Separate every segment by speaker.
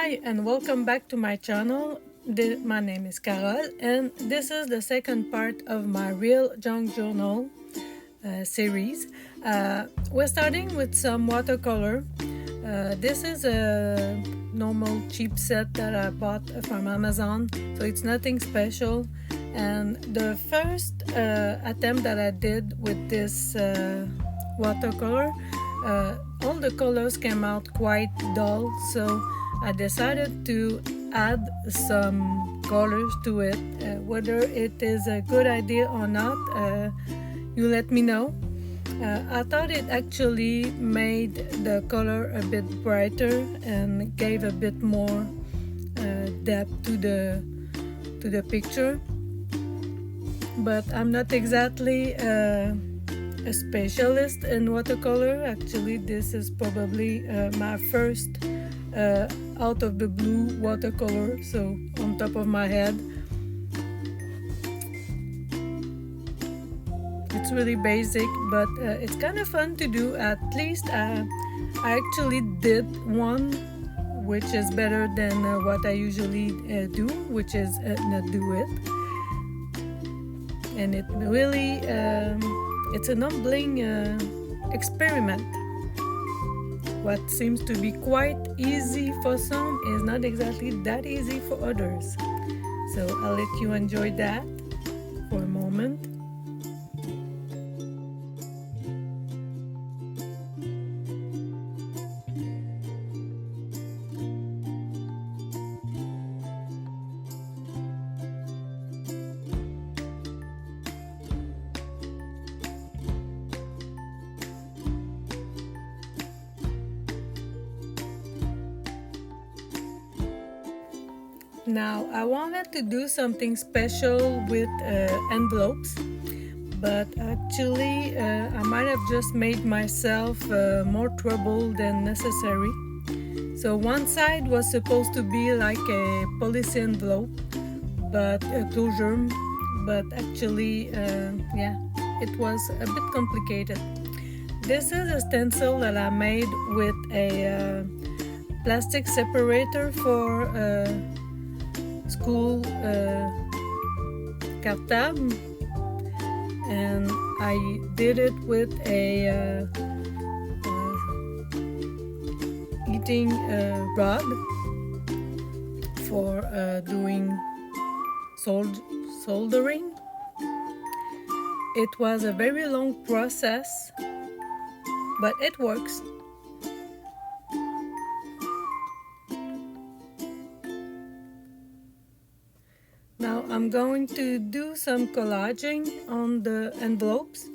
Speaker 1: Hi and welcome back to my channel. My name is Carol and this is the second part of my Real Junk Journal series. We're starting with some watercolor. This is a normal cheap set that I bought from Amazon, so it's nothing special. And the first attempt that I did with this watercolor, all the colors came out quite dull, so I decided to add some colors to it. Whether it is a good idea or not, you let me know. I thought it actually made the color a bit brighter and gave a bit more depth to the picture. But I'm not exactly a specialist in watercolor. Actually, this is probably my first out of the blue watercolor, so on top of my head. It's really basic, but it's kind of fun to do. At least I actually did one which is better than what I usually do, which is not do it. And it really it's an humbling experiment. What seems to be quite easy for some is not exactly that easy for others. So I'll let you enjoy that for a moment. Now, I wanted to do something special with envelopes, but actually I might have just made myself more trouble than necessary. So one side was supposed to be like a policy envelope, but a closure, but actually, it was a bit complicated. This is a stencil that I made with a plastic separator for school cartable, and I did it with a heating rod for doing soldering. It was a very long process, but it works. Now I'm going to do some collaging on the envelopes,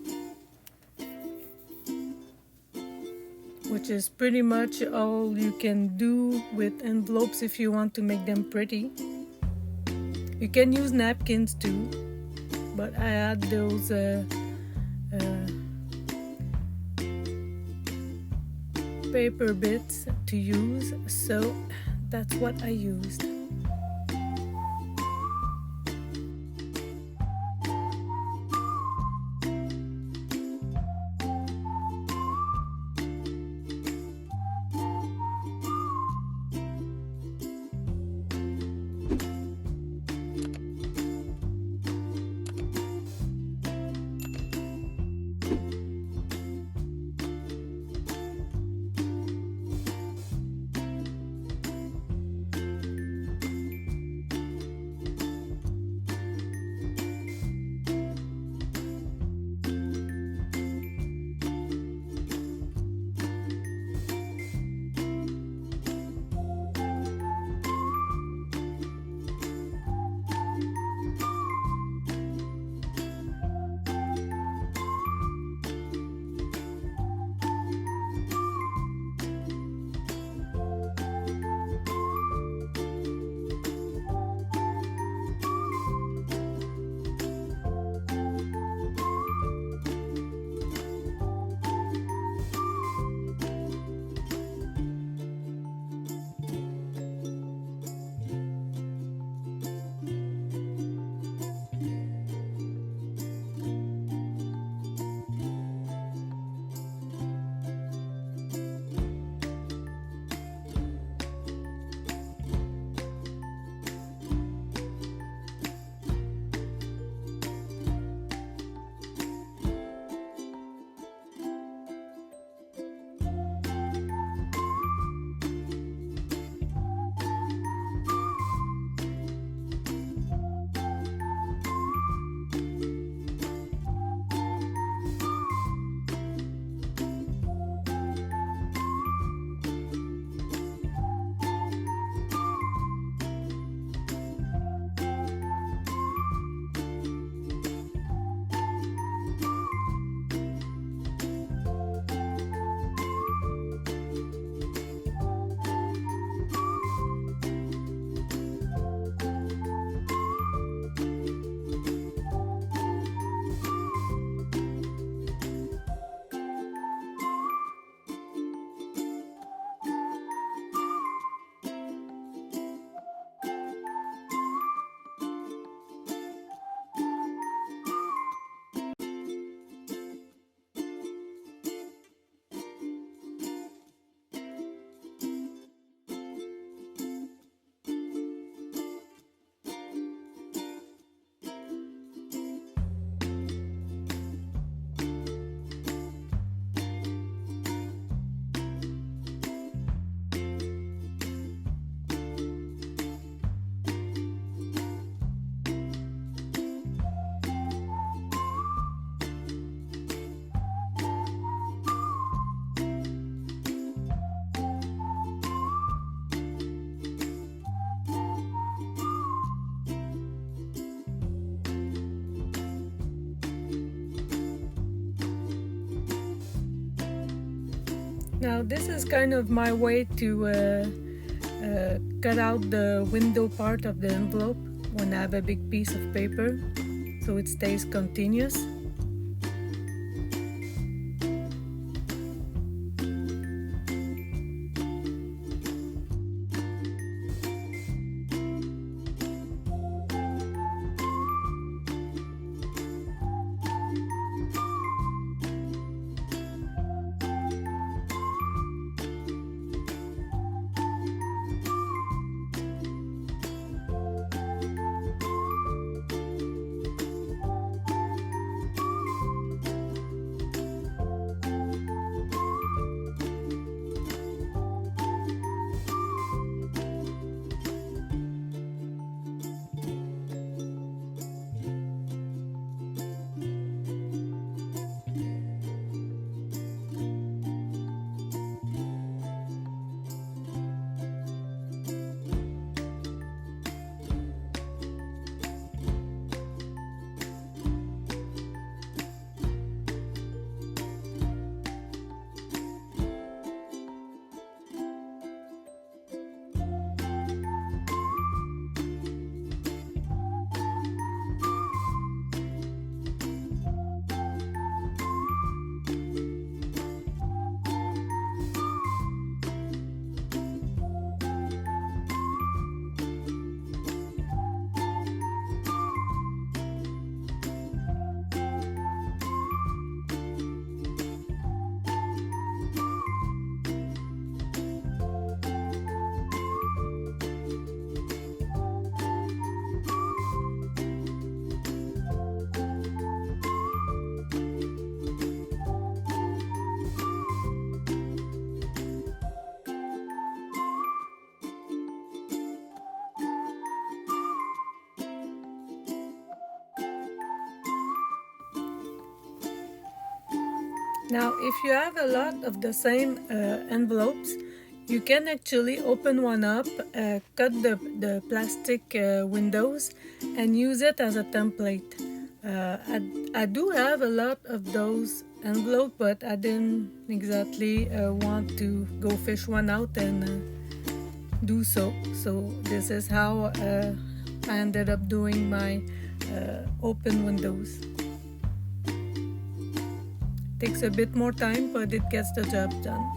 Speaker 1: which is pretty much all you can do with envelopes if you want to make them pretty. You can use napkins too, but I had those paper bits to use, so that's what I used. Now this is kind of my way to cut out the window part of the envelope when I have a big piece of paper, so it stays continuous. Now, if you have a lot of the same envelopes, you can actually open one up, cut the plastic windows, and use it as a template. I do have a lot of those envelopes, but I didn't exactly want to go fish one out and do so. So this is how I ended up doing my open windows. Takes a bit more time, but it gets the job done.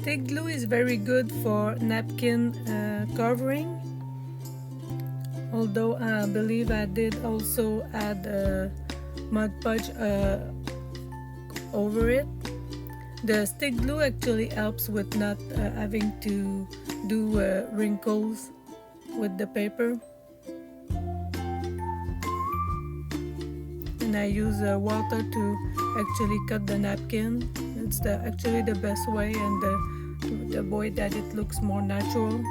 Speaker 1: Stick glue is very good for napkin covering, although I believe I did also add Mod Podge over it. The stick glue actually helps with not having to do wrinkles with the paper. And I use water to actually cut the napkin. It's actually the best way, and the way that it looks more natural.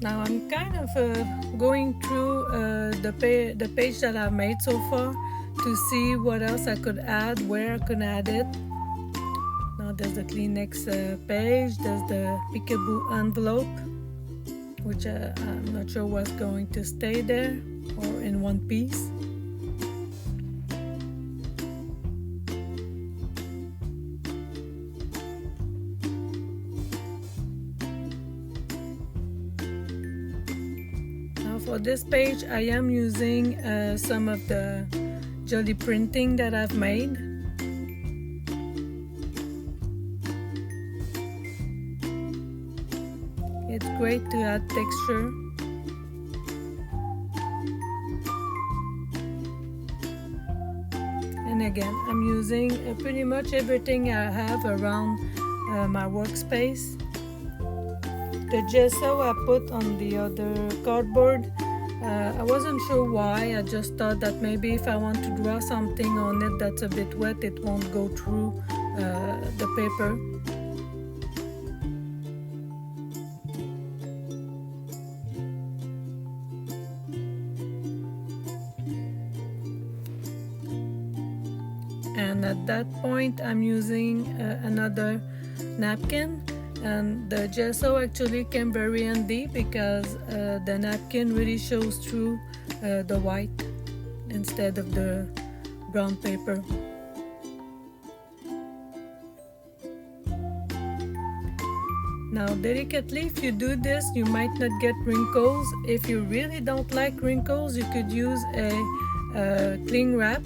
Speaker 1: Now I'm kind of going through the page that I've made so far to see what else I could add, where I could add it. Now there's the Kleenex page, there's the peekaboo envelope, which I'm not sure what's going to stay there or in one piece. For this page, I am using some of the jelly printing that I've made. It's great to add texture. And again, I'm using pretty much everything I have around my workspace. The gesso I put on the other cardboard, I wasn't sure why. I just thought that maybe if I want to draw something on it that's a bit wet, it won't go through the paper. And at that point, I'm using another napkin. And the gesso actually came very handy because the napkin really shows through the white instead of the brown paper. Now, delicately, if you do this, you might not get wrinkles. If you really don't like wrinkles, you could use a cling wrap.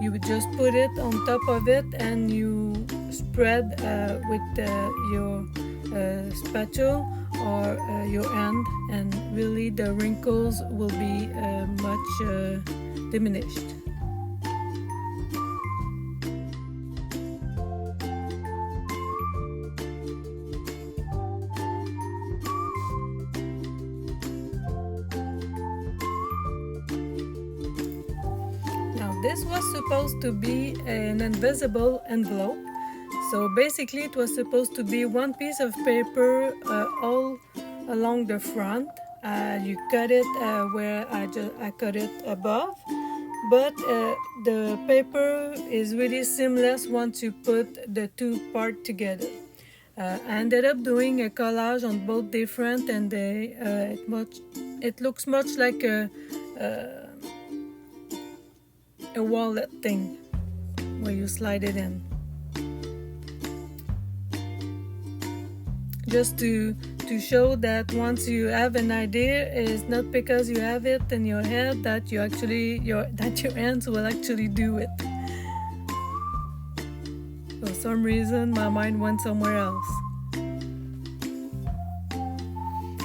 Speaker 1: You would just put it on top of it and you spread with your spatula or your hand, and really the wrinkles will be much diminished. This was supposed to be an invisible envelope. So basically it was supposed to be one piece of paper all along the front. You cut it where I cut it above. But the paper is really seamless once you put the two parts together. I ended up doing a collage on both different, and it looks much like a wallet thing where you slide it in. Just to show that once you have an idea, it's not because you have it in your head that your hands will actually do it. For some reason, my mind went somewhere else.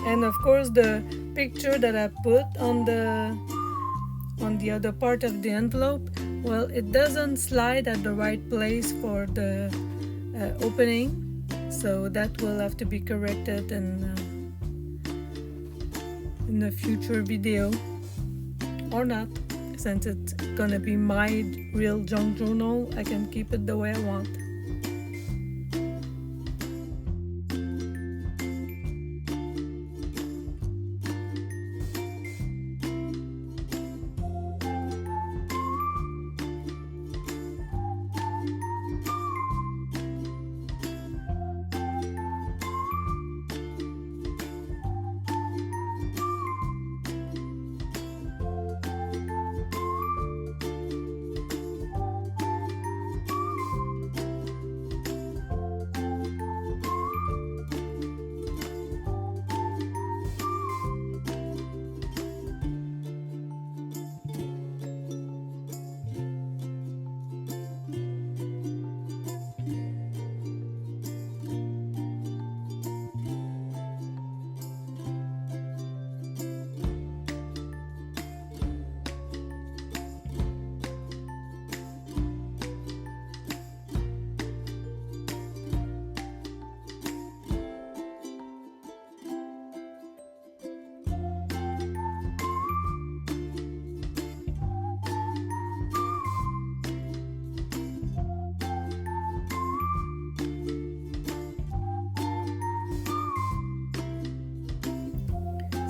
Speaker 1: And of course, the picture that I put on the other part of the envelope, well, it doesn't slide at the right place for the opening, so that will have to be corrected in a future video, or not. Since it's gonna be my real junk journal, I can keep it the way I want.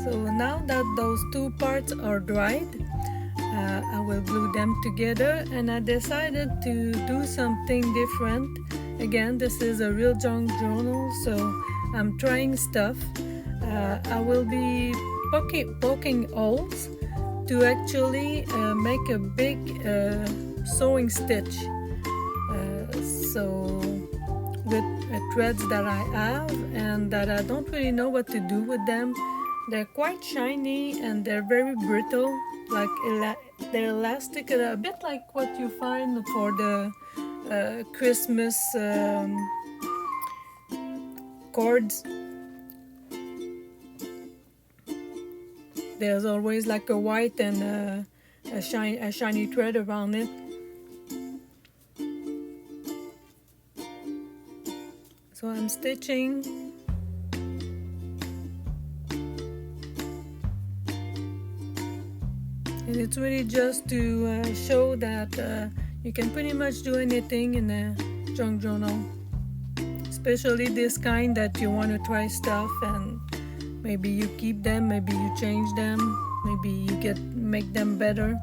Speaker 1: So now that those two parts are dried, I will glue them together, and I decided to do something different. Again, this is a real junk journal, so I'm trying stuff. I will be poking holes to actually make a big sewing stitch. So with threads that I have and that I don't really know what to do with them, they're quite shiny and they're very brittle, like they're elastic, a bit like what you find for the Christmas cords. There's always like a white and a shiny thread around it. So I'm stitching. And it's really just to show that you can pretty much do anything in a junk journal. Especially this kind that you want to try stuff and maybe you keep them, maybe you change them, maybe you make them better.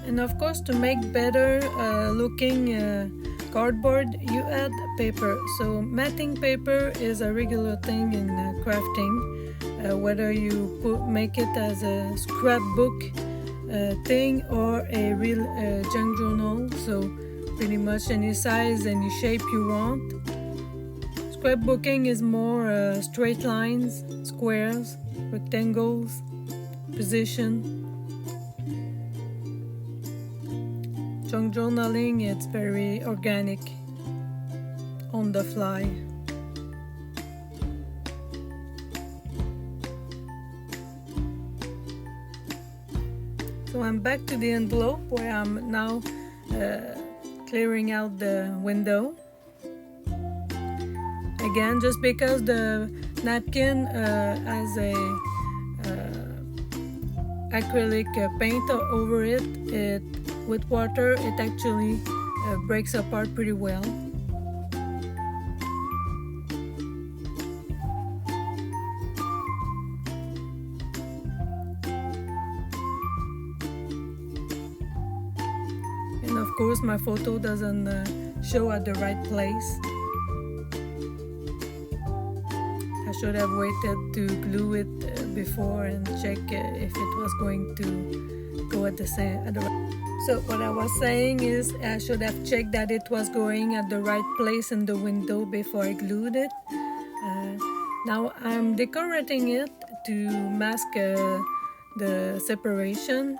Speaker 1: And of course, to make better looking cardboard, you add paper. So matting paper is a regular thing in crafting, whether you make it as a scrapbook thing or a real junk journal. So pretty much any size, any shape you want. Scrapbooking is more straight lines, squares, rectangles, position. Junk journaling, it's very organic, on the fly. So I'm back to the envelope where I'm now clearing out the window. Again, just because the napkin has a acrylic paint over it, with water, it actually breaks apart pretty well. And of course, my photo doesn't show at the right place. I should have waited to glue it before and check if it was going to go at the right. So what I was saying is I should have checked that it was going at the right place in the window before I glued it. Now I'm decorating it to mask the separation.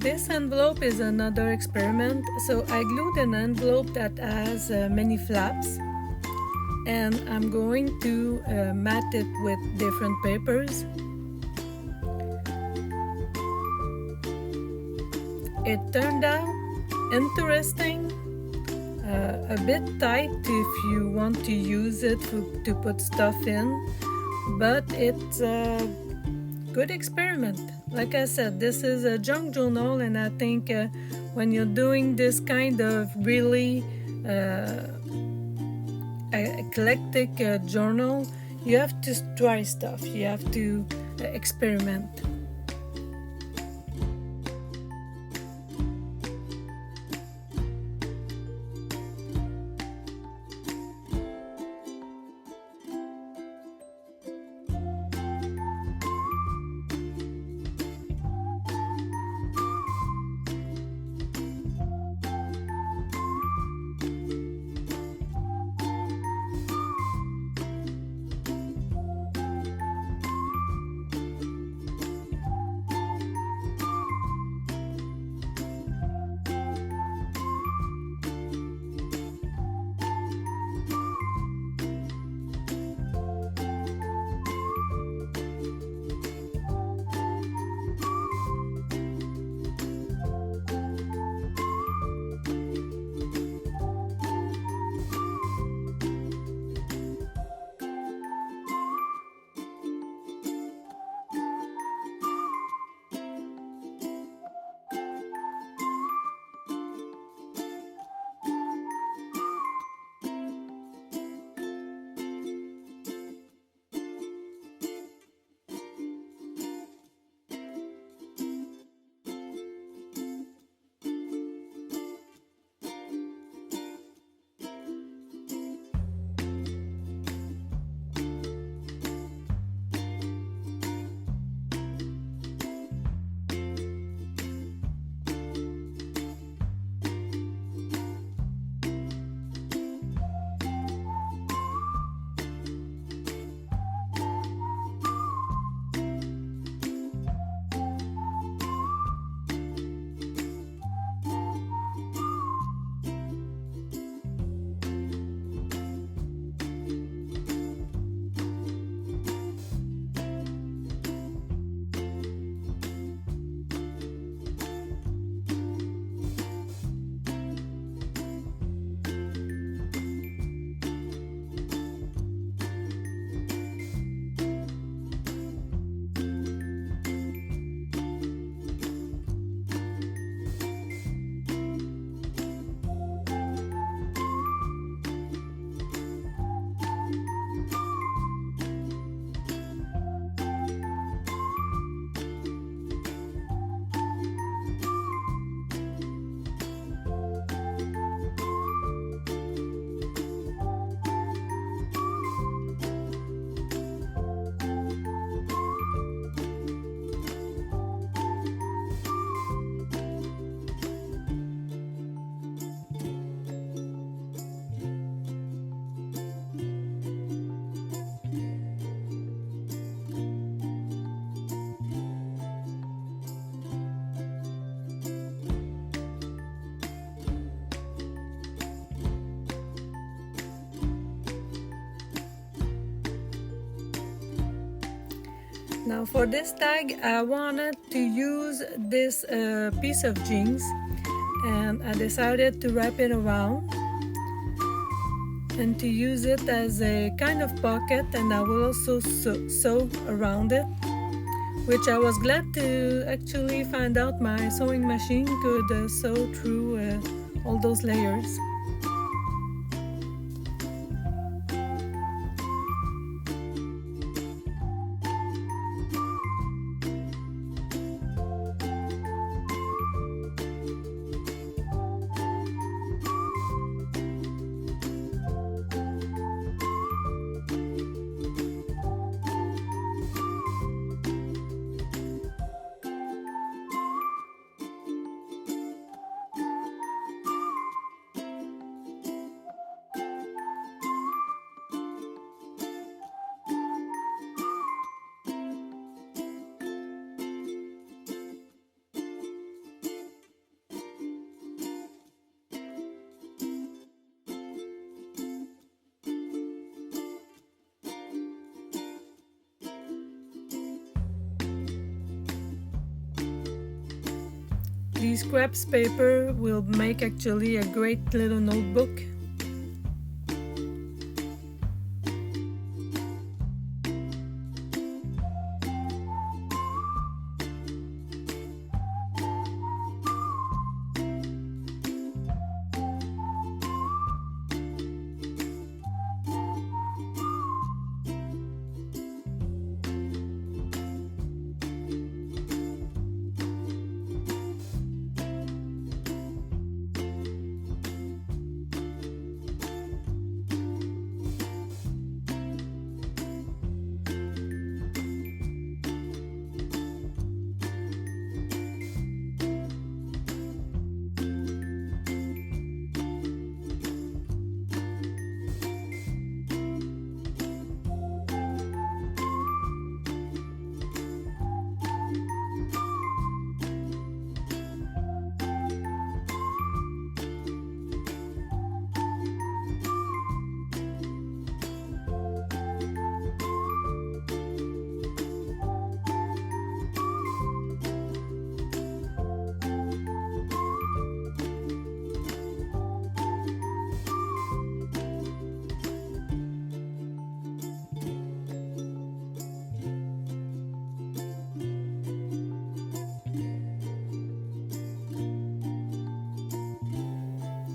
Speaker 1: this envelope is another experiment. So I glued an envelope that has many flaps, and I'm going to mat it with different papers. It turned out interesting, a bit tight if you want to use it to put stuff in, but it's a good experiment. Like I said, this is a junk journal, and I think when you're doing this kind of really eclectic journal, you have to try stuff, you have to experiment. Now for this tag, I wanted to use this piece of jeans, and I decided to wrap it around and to use it as a kind of pocket, and I will also sew around it, which I was glad to actually find out my sewing machine could sew through all those layers. The scraps paper will make actually a great little notebook.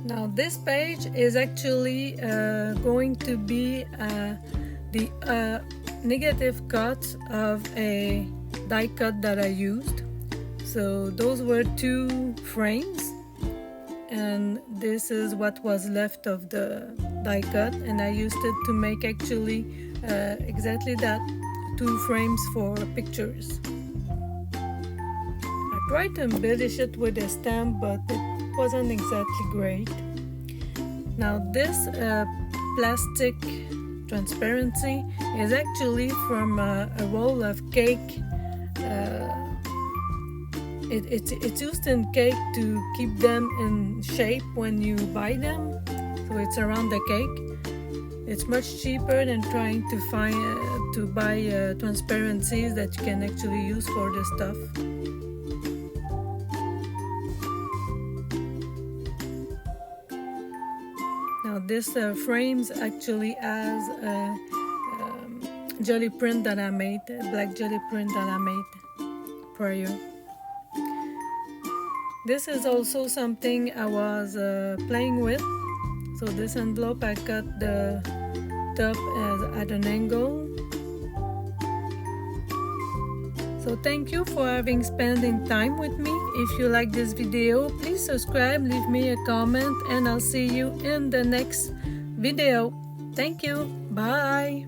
Speaker 1: Now this page is actually going to be the negative cut of a die cut that I used. So those were 2 frames, and this is what was left of the die cut, and I used it to make actually exactly that, 2 frames for pictures. I tried to embellish it with a stamp, but it wasn't exactly great. Now this plastic transparency is actually from a roll of cake. It's used in cake to keep them in shape when you buy them, so it's around the cake. It's much cheaper than trying to buy transparencies that you can actually use for this stuff. Now this frames actually has a jelly print that I made, a black jelly print that I made prior. This is also something I was playing with. So this envelope, I cut the top at an angle. So thank you for having spending time with me. If you like this video, please subscribe, leave me a comment, and I'll see you in the next video. Thank you. Bye.